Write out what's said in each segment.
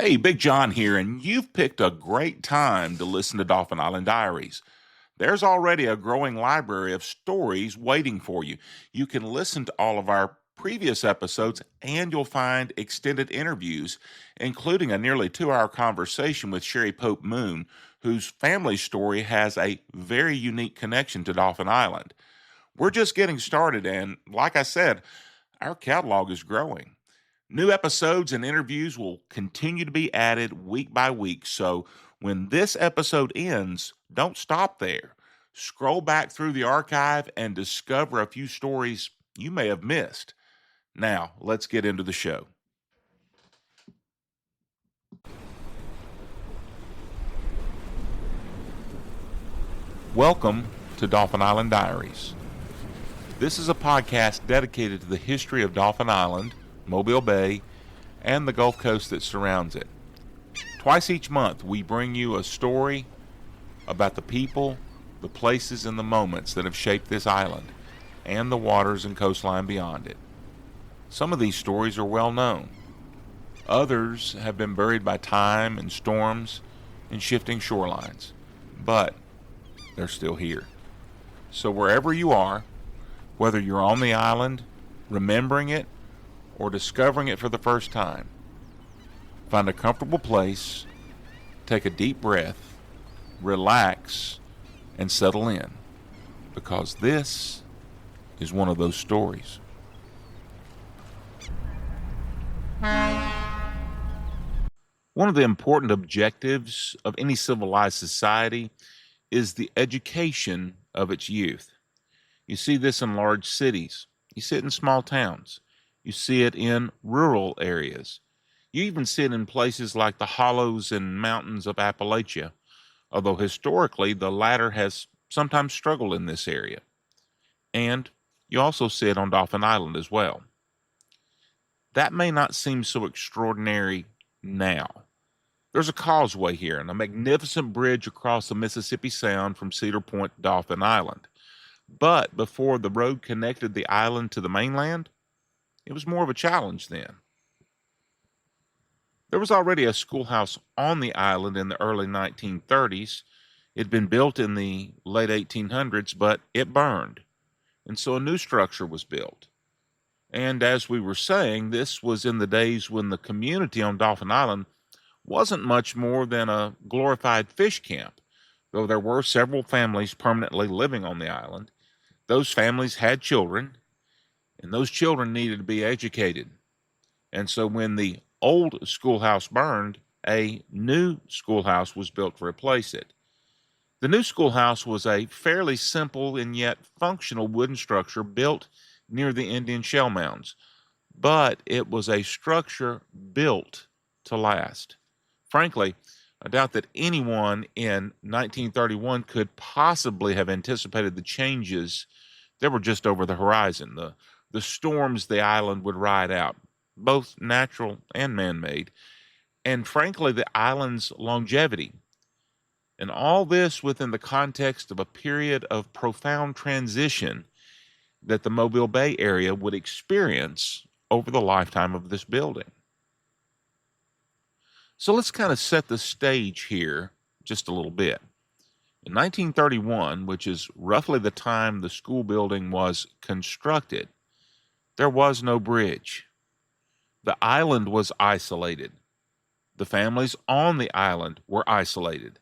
Hey, Big John here, and you've picked a great time to listen to Dauphin Island Diaries. There's already a growing library of stories waiting for you. You can listen to all of our previous episodes, and you'll find extended interviews, including a nearly 2 hour conversation with Sherry Pope Moon, whose family story has a very unique connection to Dauphin Island. We're just getting started, and like I said, our catalog is growing. New episodes and interviews will continue to be added week by week. So when this episode ends, don't stop there. Scroll back through the archive and discover a few stories you may have missed. Now, let's get into the show. Welcome to Dauphin Island Diaries. This is a podcast dedicated to the history of Dauphin Island, Mobile Bay, and the Gulf Coast that surrounds it. Twice each month, we bring you a story about the people, the places, and the moments that have shaped this island, and the waters and coastline beyond it. Some of these stories are well known. Others have been buried by time and storms and shifting shorelines, but they're still here. So wherever you are, whether you're on the island, remembering it, or discovering it for the first time, find a comfortable place, take a deep breath, relax, and settle in, because this is one of those stories. One of the important objectives of any civilized society is the education of its youth. You see this in large cities. You see it in small towns. You see it in rural areas. You even see it in places like the hollows and mountains of Appalachia, although historically the latter has sometimes struggled in this area. And you also see it on Dauphin Island as well. That may not seem so extraordinary now. There's a causeway here and a magnificent bridge across the Mississippi Sound from Cedar Point to Dauphin Island. But before the road connected the island to the mainland, it was more of a challenge then. There was already a schoolhouse on the island in the early 1930s. It had been built in the late 1800s, but it burned. And so a new structure was built. And as we were saying, this was in the days when the community on Dauphin Island wasn't much more than a glorified fish camp, though there were several families permanently living on the island. Those families had children, and those children needed to be educated. And so when the old schoolhouse burned, a new schoolhouse was built to replace it. The new schoolhouse was a fairly simple and yet functional wooden structure built near the Indian shell mounds, but it was a structure built to last. Frankly, I doubt that anyone in 1931 could possibly have anticipated the changes that were just over the horizon, the storms the island would ride out, both natural and man-made, and frankly, the island's longevity. And all this within the context of a period of profound transition that the Mobile Bay area would experience over the lifetime of this building. So let's kind of set the stage here just a little bit. In 1931, which is roughly the time the school building was constructed, there was no bridge. The island was isolated. The families on the island were isolated.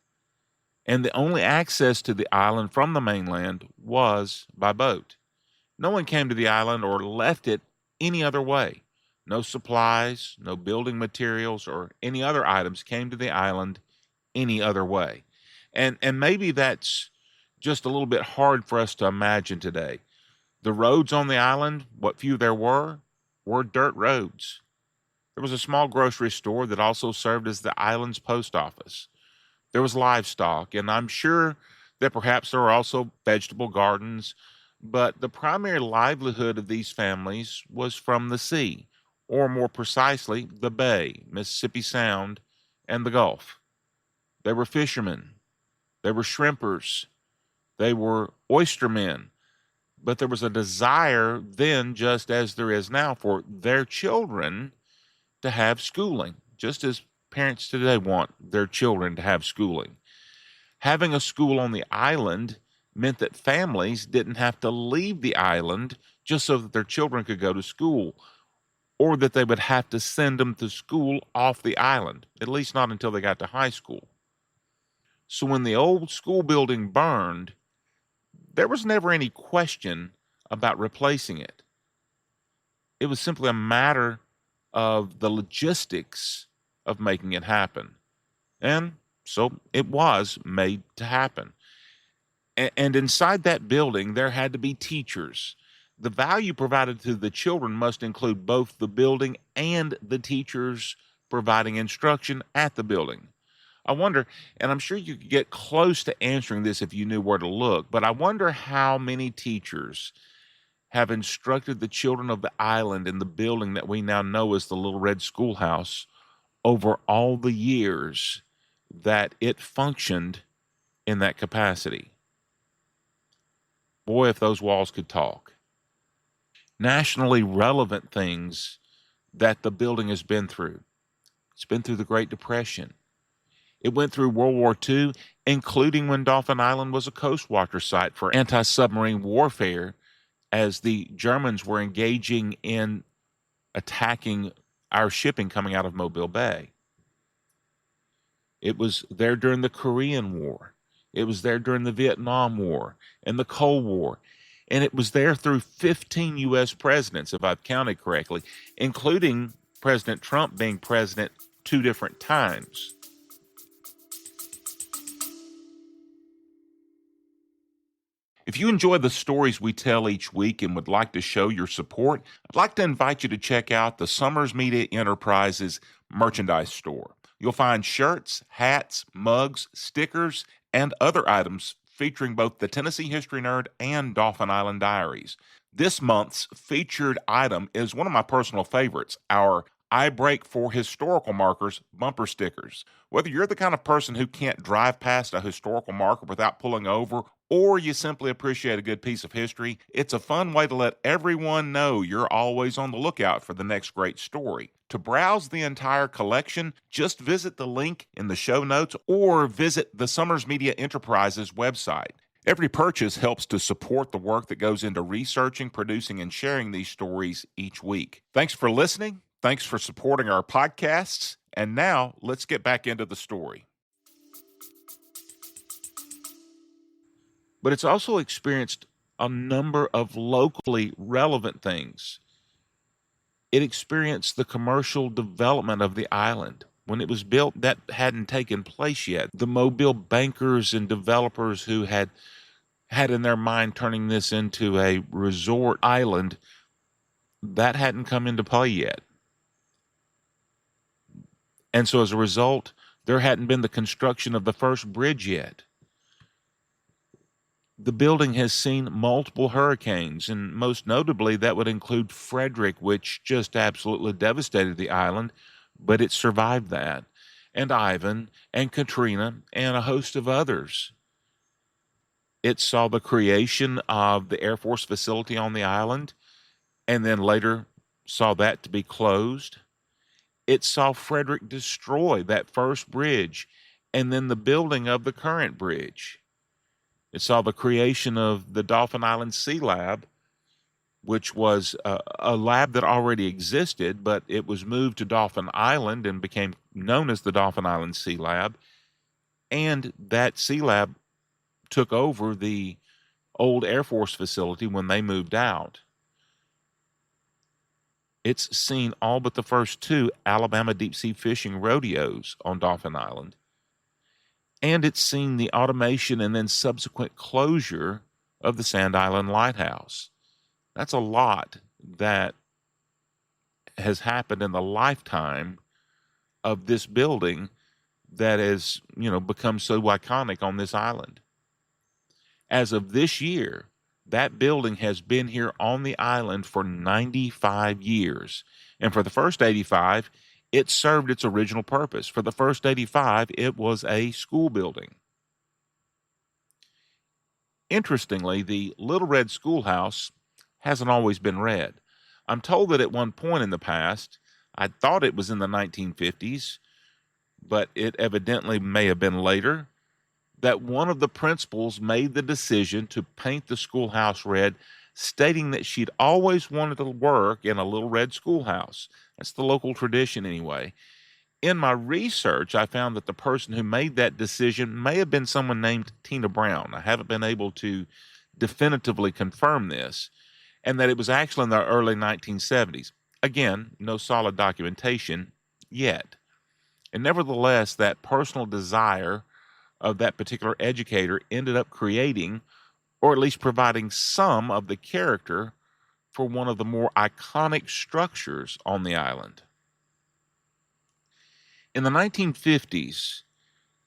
And the only access to the island from the mainland was by boat. No one came to the island or left it any other way. No supplies, no building materials, or any other items came to the island any other way. And maybe that's just a little bit hard for us to imagine today. The roads on the island, what few there were dirt roads. There was a small grocery store that also served as the island's post office. There was livestock, and I'm sure that perhaps there were also vegetable gardens, but the primary livelihood of these families was from the sea, or more precisely, the bay, Mississippi Sound, and the Gulf. They were fishermen. They were shrimpers. They were oystermen. But there was a desire then, just as there is now, for their children to have schooling, just as parents today want their children to have schooling. Having a school on the island meant that families didn't have to leave the island just so that their children could go to school, or that they would have to send them to school off the island, at least not until they got to high school. So when the old school building burned, there was never any question about replacing it. It was simply a matter of the logistics of making it happen. And so it was made to happen. And inside that building, there had to be teachers. The value provided to the children must include both the building and the teachers providing instruction at the building. I wonder, and I'm sure you could get close to answering this if you knew where to look, but I wonder how many teachers have instructed the children of the island in the building that we now know as the Little Red Schoolhouse over all the years that it functioned in that capacity. Boy, if those walls could talk. Nationally relevant things that the building has been through. It's been through the Great Depression. It went through World War II, including when Dauphin Island was a coastwatcher site for anti-submarine warfare as the Germans were engaging in attacking our shipping coming out of Mobile Bay. It was there during the Korean War. It was there during the Vietnam War and the Cold War. And it was there through 15 U.S. presidents, if I've counted correctly, including President Trump being president 2 different times. If you enjoy the stories we tell each week and would like to show your support, I'd like to invite you to check out the Summers Media Enterprises merchandise store. You'll find shirts, hats, mugs, stickers, and other items featuring both the Tennessee History Nerd and Dauphin Island Diaries. This month's featured item is one of my personal favorites, our I Break for Historical Markers bumper stickers. Whether you're the kind of person who can't drive past a historical marker without pulling over, or you simply appreciate a good piece of history, it's a fun way to let everyone know you're always on the lookout for the next great story. To browse the entire collection, just visit the link in the show notes or visit the Summers Media Enterprises website. Every purchase helps to support the work that goes into researching, producing, and sharing these stories each week. Thanks for listening. Thanks for supporting our podcasts. And now let's get back into the story. But it's also experienced a number of locally relevant things. It experienced the commercial development of the island. When it was built, that hadn't taken place yet. The Mobile bankers and developers who had in their mind turning this into a resort island, that hadn't come into play yet. And so as a result, there hadn't been the construction of the first bridge yet. The building has seen multiple hurricanes, and most notably that would include Frederick, which just absolutely devastated the island, but it survived that, and Ivan, and Katrina, and a host of others. It saw the creation of the Air Force facility on the island, and then later saw that to be closed. It saw Frederick destroy that first bridge, and then the building of the current bridge. It saw the creation of the Dauphin Island Sea Lab, which was a lab that already existed, but it was moved to Dauphin Island and became known as the Dauphin Island Sea Lab. And that Sea Lab took over the old Air Force facility when they moved out. It's seen all but the first 2 Alabama deep-sea fishing rodeos on Dauphin Island. And it's seen the automation and then subsequent closure of the Sand Island Lighthouse. That's a lot that has happened in the lifetime of this building that has, become so iconic on this island. As of this year, that building has been here on the island for 95 years. And for the first 85, it served its original purpose. For the first 85, it was a school building. Interestingly, the Little Red Schoolhouse hasn't always been read. I'm told that at one point in the past, I thought it was in the 1950s, but it evidently may have been later, that one of the principals made the decision to paint the schoolhouse red, stating that she'd always wanted to work in a Little Red Schoolhouse. That's the local tradition, anyway. In my research, I found that the person who made that decision may have been someone named Tina Brown. I haven't been able to definitively confirm this, and that it was actually in the early 1970s. Again, no solid documentation yet. And nevertheless, that personal desire of that particular educator ended up creating, or at least providing some of the character for one of the more iconic structures on the island. In the 1950s,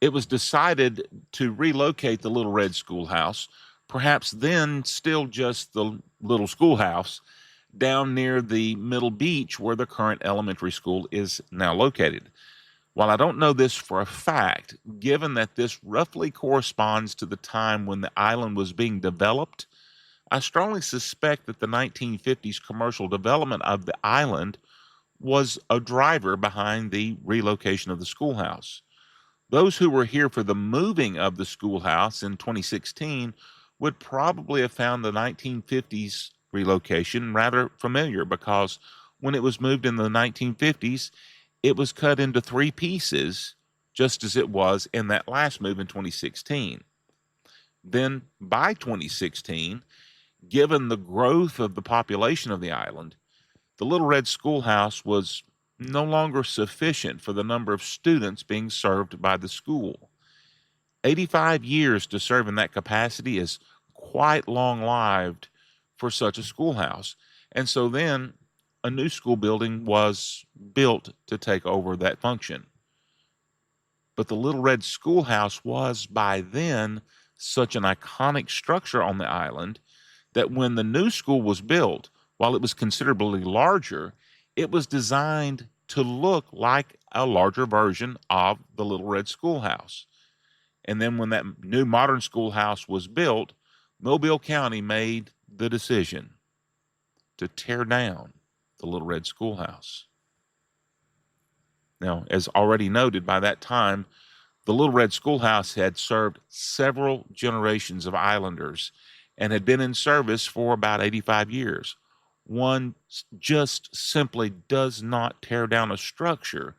it was decided to relocate the Little Red Schoolhouse, perhaps then still just the little schoolhouse, down near the middle beach where the current elementary school is now located. While I don't know this for a fact, given that this roughly corresponds to the time when the island was being developed, I strongly suspect that the 1950s commercial development of the island was a driver behind the relocation of the schoolhouse. Those who were here for the moving of the schoolhouse in 2016 would probably have found the 1950s relocation rather familiar, because when it was moved in the 1950s, it was cut into 3 pieces, just as it was in that last move in 2016. Then, by 2016, given the growth of the population of the island, the Little Red Schoolhouse was no longer sufficient for the number of students being served by the school. 85 years to serve in that capacity is quite long-lived for such a schoolhouse. And so then a new school building was built to take over that function. But the Little Red Schoolhouse was by then such an iconic structure on the island that when the new school was built, while it was considerably larger, it was designed to look like a larger version of the Little Red Schoolhouse. And then when that new modern schoolhouse was built, Mobile County made the decision to tear down the Little Red Schoolhouse. Now, as already noted, by that time, the Little Red Schoolhouse had served several generations of islanders and had been in service for about 85 years. One just simply does not tear down a structure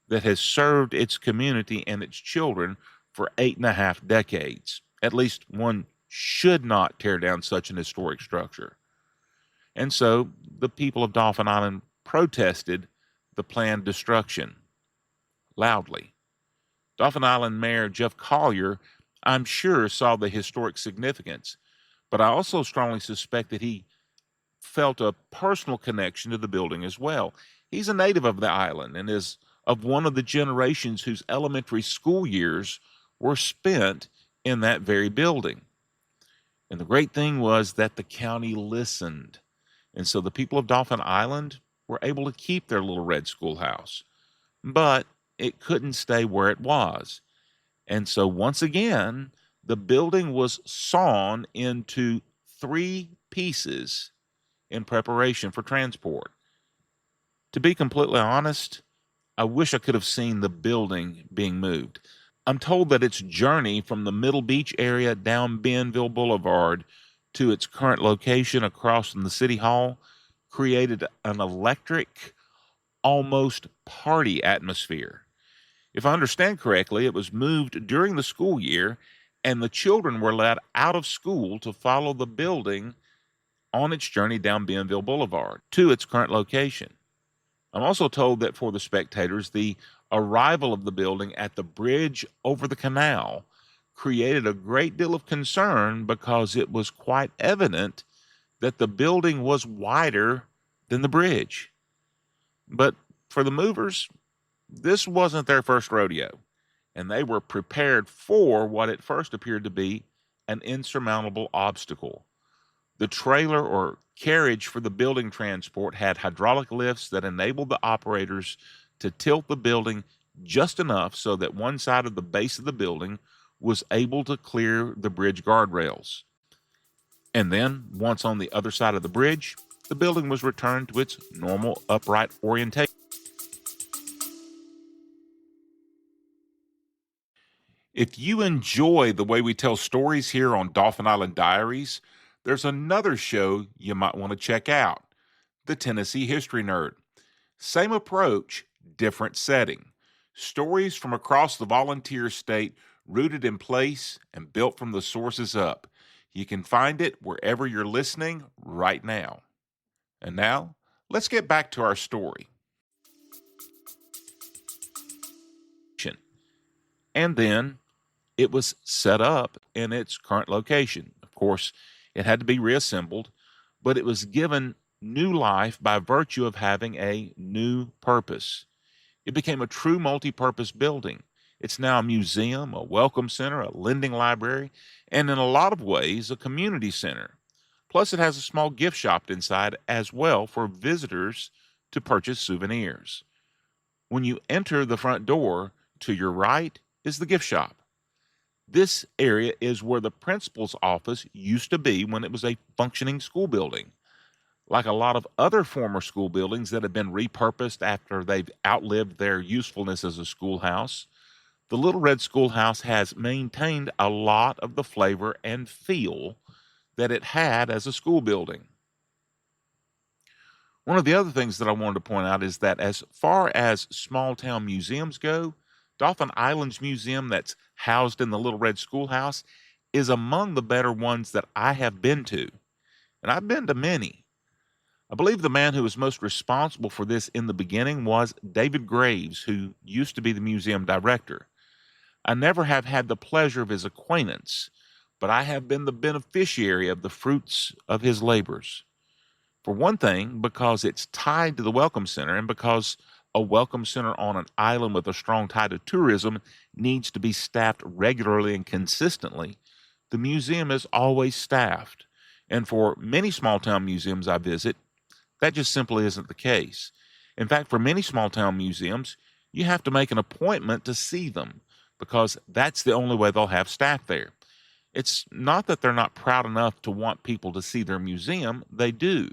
that has served its community and its children for 8.5 decades. At least one should not tear down such an historic structure. And so the people of Dauphin Island protested the planned destruction loudly. Dauphin Island Mayor Jeff Collier, I'm sure, saw the historic significance, but I also strongly suspect that he felt a personal connection to the building as well. He's a native of the island and is of one of the generations whose elementary school years were spent in that very building. And the great thing was that the county listened. And so the people of Dauphin Island were able to keep their Little Red Schoolhouse. But it couldn't stay where it was. And so once again, the building was sawn into 3 pieces in preparation for transport. To be completely honest, I wish I could have seen the building being moved. I'm told that its journey from the Middle Beach area down Benville Boulevard to its current location across from the City Hall created an electric, almost party atmosphere. If I understand correctly, it was moved during the school year, and the children were let out of school to follow the building on its journey down Benville Boulevard to its current location. I'm also told that for the spectators, the arrival of the building at the bridge over the canal created a great deal of concern because it was quite evident that the building was wider than the bridge. But for the movers, this wasn't their first rodeo, and they were prepared for what at first appeared to be an insurmountable obstacle. The trailer or carriage for the building transport had hydraulic lifts that enabled the operators to tilt the building just enough so that one side of the base of the building was able to clear the bridge guardrails. And then, once on the other side of the bridge, the building was returned to its normal upright orientation. If you enjoy the way we tell stories here on Dauphin Island Diaries, there's another show you might want to check out, The Tennessee History Nerd. Same approach, different setting. Stories from across the volunteer state, rooted in place and built from the sources up. You can find it wherever you're listening right now. And now, let's get back to our story. And then it was set up in its current location. Of course, it had to be reassembled, but it was given new life by virtue of having a new purpose. It became a true multi-purpose building. It's now a museum, a welcome center, a lending library, and in a lot of ways, a community center. Plus, it has a small gift shop inside as well for visitors to purchase souvenirs. When you enter the front door, to your right is the gift shop. This area is where the principal's office used to be when it was a functioning school building. Like a lot of other former school buildings that have been repurposed after they've outlived their usefulness as a schoolhouse, the Little Red Schoolhouse has maintained a lot of the flavor and feel that it had as a school building. One of the other things that I wanted to point out is that as far as small town museums go, Dauphin Island's museum that's housed in the Little Red Schoolhouse is among the better ones that I have been to. And I've been to many. I believe the man who was most responsible for this in the beginning was David Graves, who used to be the museum director. I never have had the pleasure of his acquaintance, but I have been the beneficiary of the fruits of his labors. For one thing, because it's tied to the Welcome Center, and because a welcome center on an island with a strong tie to tourism needs to be staffed regularly and consistently, the museum is always staffed. And for many small town museums I visit, that just simply isn't the case. In fact, for many small town museums, you have to make an appointment to see them because that's the only way they'll have staff there. It's not that they're not proud enough to want people to see their museum, they do.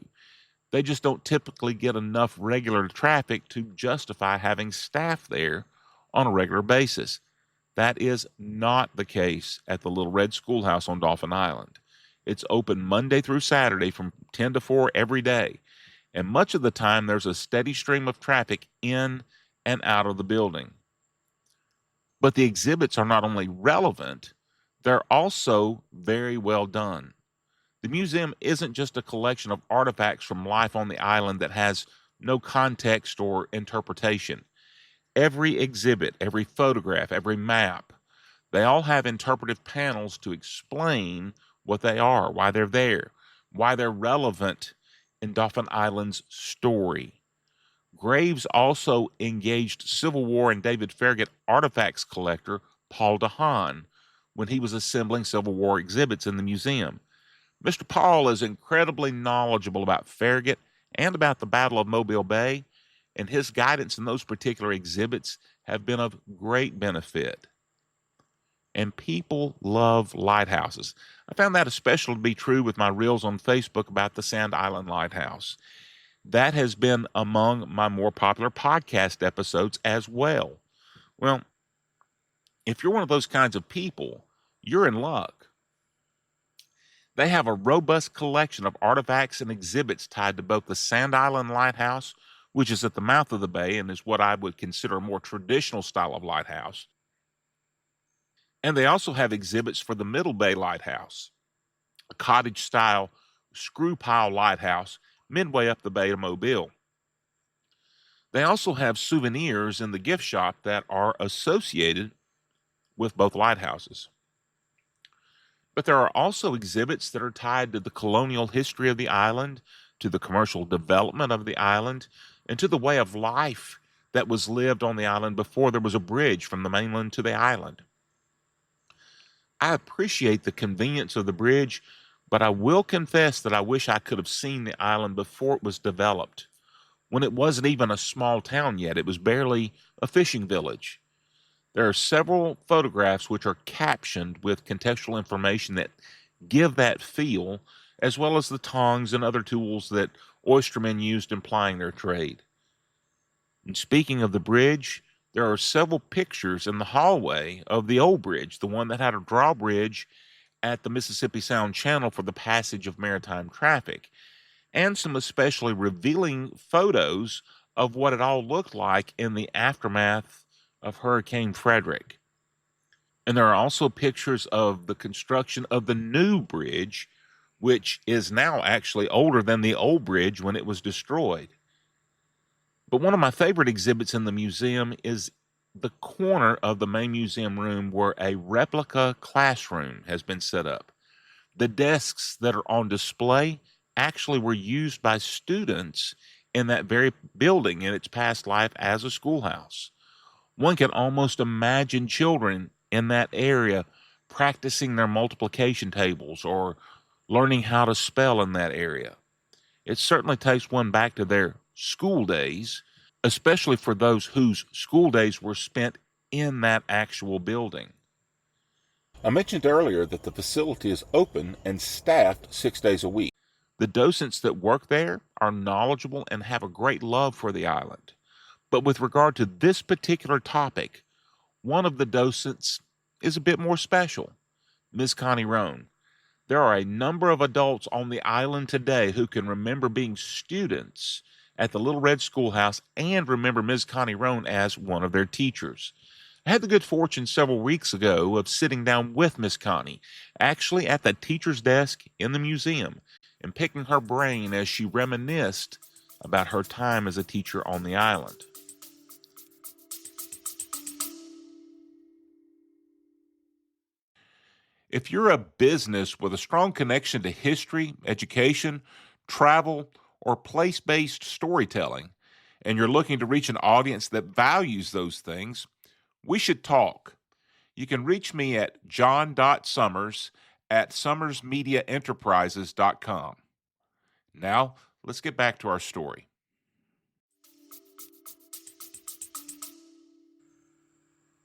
They just don't typically get enough regular traffic to justify having staff there on a regular basis. That is not the case at the Little Red Schoolhouse on Dauphin Island. It's open Monday through Saturday from 10 to 4 every day. And much of the time, there's a steady stream of traffic in and out of the building. But the exhibits are not only relevant, they're also very well done. The museum isn't just a collection of artifacts from life on the island that has no context or interpretation. Every exhibit, every photograph, every map, they all have interpretive panels to explain what they are, why they're there, why they're relevant in Dauphin Island's story. Graves also engaged Civil War and David Farragut artifacts collector Paul DeHaan when he was assembling Civil War exhibits in the museum. Mr. Paul is incredibly knowledgeable about Farragut and about the Battle of Mobile Bay, and his guidance in those particular exhibits have been of great benefit. And people love lighthouses. I found that especially to be true with my reels on Facebook about the Sand Island Lighthouse. That has been among my more popular podcast episodes as well. Well, if you're one of those kinds of people, you're in luck. They have a robust collection of artifacts and exhibits tied to both the Sand Island Lighthouse, which is at the mouth of the bay and is what I would consider a more traditional style of lighthouse. And they also have exhibits for the Middle Bay Lighthouse, a cottage-style screw pile lighthouse midway up the bay to Mobile. They also have souvenirs in the gift shop that are associated with both lighthouses. But there are also exhibits that are tied to the colonial history of the island, to the commercial development of the island, and to the way of life that was lived on the island before there was a bridge from the mainland to the island. I appreciate the convenience of the bridge, but I will confess that I wish I could have seen the island before it was developed. When it wasn't even a small town yet, it was barely a fishing village. There are several photographs which are captioned with contextual information that give that feel, as well as the tongs and other tools that oystermen used in plying their trade. And speaking of the bridge There are several pictures in the hallway of the old bridge, the one that had a drawbridge at the Mississippi Sound Channel for the passage of maritime traffic, and some especially revealing photos of what it all looked like in the aftermath of Hurricane Frederick. And there are also pictures of the construction of the new bridge, which is now actually older than the old bridge when it was destroyed. But one of my favorite exhibits in the museum is the corner of the main museum room where a replica classroom has been set up. The desks that are on display actually were used by students in that very building in its past life as a schoolhouse. One can almost imagine children in that area practicing their multiplication tables or learning how to spell in that area. It certainly takes one back to their school days, especially for those whose school days were spent in that actual building. I mentioned earlier that the facility is open and staffed 6 days a week. The docents that work there are knowledgeable and have a great love for the island. But with regard to this particular topic, one of the docents is a bit more special, Ms. Connie Roan. There are a number of adults on the island today who can remember being students at the Little Red Schoolhouse and remember Ms. Connie Roan as one of their teachers. I had the good fortune several weeks ago of sitting down with Miss Connie, actually at the teacher's desk in the museum, and picking her brain as she reminisced about her time as a teacher on the island. If you're a business with a strong connection to history, education, travel, or place-based storytelling, and you're looking to reach an audience that values those things, we should talk. You can reach me at john.summers@summersmediaenterprises.com. Now, let's get back to our story.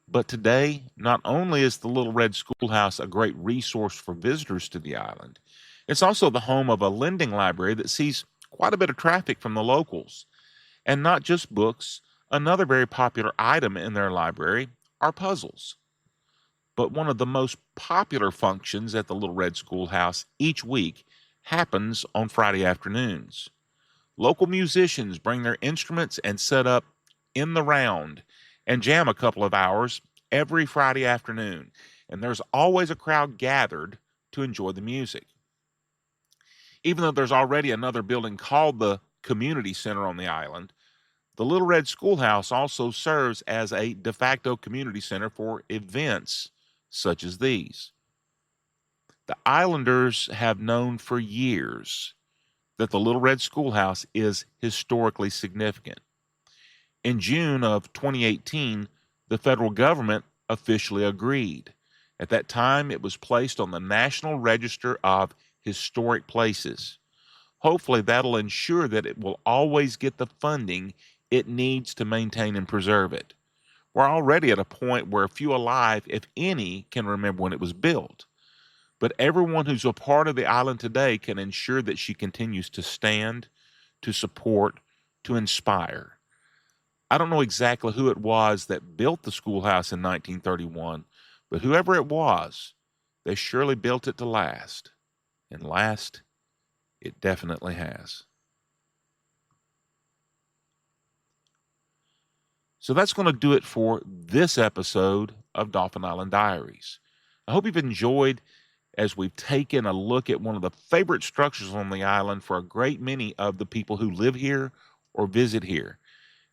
But today, not only is the Little Red Schoolhouse a great resource for visitors to the island, it's also the home of a lending library that sees quite a bit of traffic from the locals. And not just books, another very popular item in their library are puzzles. But one of the most popular functions at the Little Red Schoolhouse each week happens on Friday afternoons. Local musicians bring their instruments and set up in the round and jam a couple of hours every Friday afternoon, and there's always a crowd gathered to enjoy the music. Even though there's already another building called the Community Center on the island, the Little Red Schoolhouse also serves as a de facto community center for events such as these. The Islanders have known for years that the Little Red Schoolhouse is historically significant. In June of 2018, the federal government officially agreed. At that time, it was placed on the National Register of Historic Places. Hopefully, that'll ensure that it will always get the funding it needs to maintain and preserve it. We're already at a point where few alive, if any, can remember when it was built. But everyone who's a part of the island today can ensure that she continues to stand, to support, to inspire. I don't know exactly who it was that built the schoolhouse in 1931, but whoever it was, they surely built it to last. And last, it definitely has. So that's going to do it for this episode of Dauphin Island Diaries. I hope you've enjoyed as we've taken a look at one of the favorite structures on the island for a great many of the people who live here or visit here.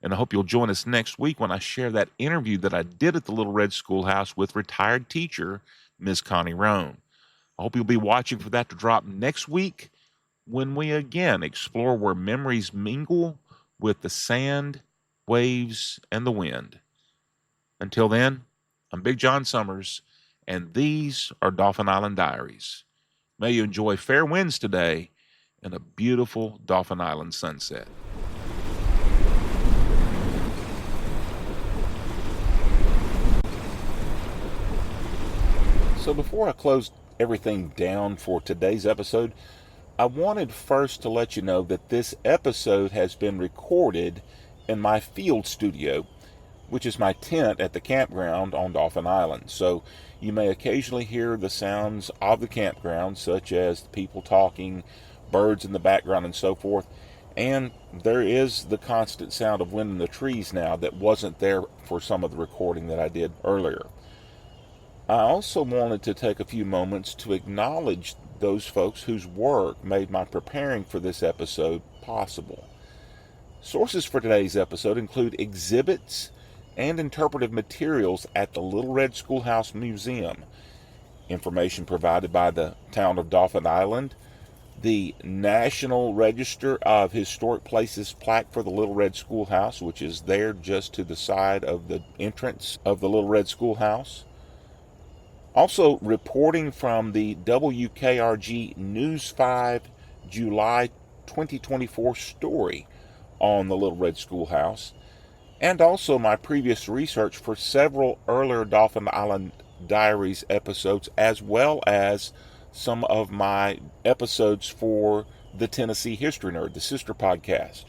And I hope you'll join us next week when I share that interview that I did at the Little Red Schoolhouse with retired teacher, Ms. Connie Roan. I hope you'll be watching for that to drop next week when we again explore where memories mingle with the sand, waves, and the wind. Until then, I'm Big John Summers, and these are Dauphin Island Diaries. May you enjoy fair winds today and a beautiful Dauphin Island sunset. So before I close everything down for today's episode, I wanted first to let you know that this episode has been recorded in my field studio, which is my tent at the campground on Dauphin Island. So you may occasionally hear the sounds of the campground, such as people talking, birds in the background, and so forth. And there is the constant sound of wind in the trees now that wasn't there for some of the recording that I did earlier. I also wanted to take a few moments to acknowledge those folks whose work made my preparing for this episode possible. Sources for today's episode include exhibits and interpretive materials at the Little Red Schoolhouse Museum, information provided by the town of Dauphin Island, the National Register of Historic Places plaque for the Little Red Schoolhouse, which is there just to the side of the entrance of the Little Red Schoolhouse. Also, reporting from the WKRG News 5 July 2024 story on the Little Red Schoolhouse, and also my previous research for several earlier Dauphin Island Diaries episodes, as well as some of my episodes for the Tennessee History Nerd, the sister podcast.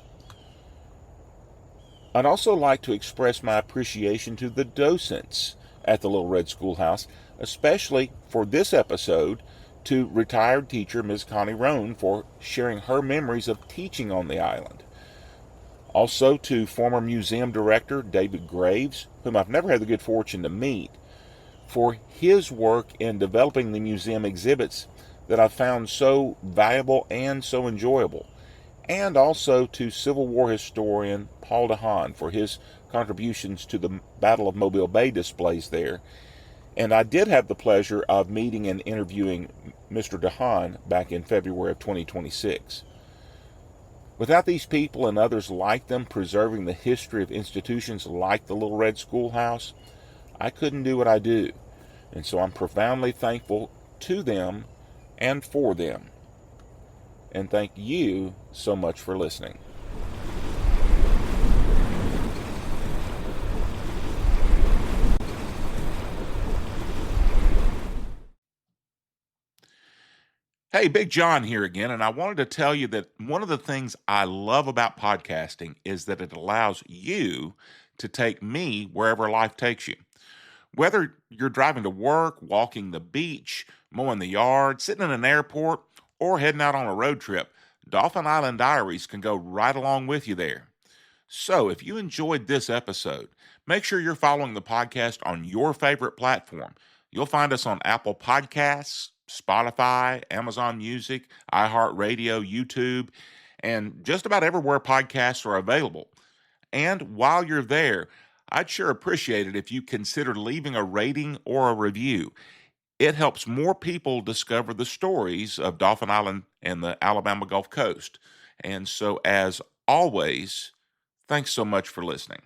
I'd also like to express my appreciation to the docents at the Little Red Schoolhouse, especially for this episode to retired teacher Ms. Connie Roan for sharing her memories of teaching on the island. Also to former museum director David Graves, whom I've never had the good fortune to meet, for his work in developing the museum exhibits that I've found so valuable and so enjoyable. And also to Civil War historian Paul DeHaan for his contributions to the Battle of Mobile Bay displays there. And I did have the pleasure of meeting and interviewing Mr. DeHaan back in February of 2026. Without these people and others like them preserving the history of institutions like the Little Red Schoolhouse, I couldn't do what I do. And so I'm profoundly thankful to them and for them. And thank you so much for listening. Hey, Big John here again, and I wanted to tell you that one of the things I love about podcasting is that it allows you to take me wherever life takes you. Whether you're driving to work, walking the beach, mowing the yard, sitting in an airport, or heading out on a road trip, Dauphin Island Diaries can go right along with you there. So if you enjoyed this episode, make sure you're following the podcast on your favorite platform. You'll find us on Apple Podcasts, Spotify, Amazon Music, iHeartRadio, YouTube, and just about everywhere podcasts are available. And while you're there, I'd sure appreciate it if you consider leaving a rating or a review. It helps more people discover the stories of Dauphin Island and the Alabama Gulf Coast. And so, as always, thanks so much for listening.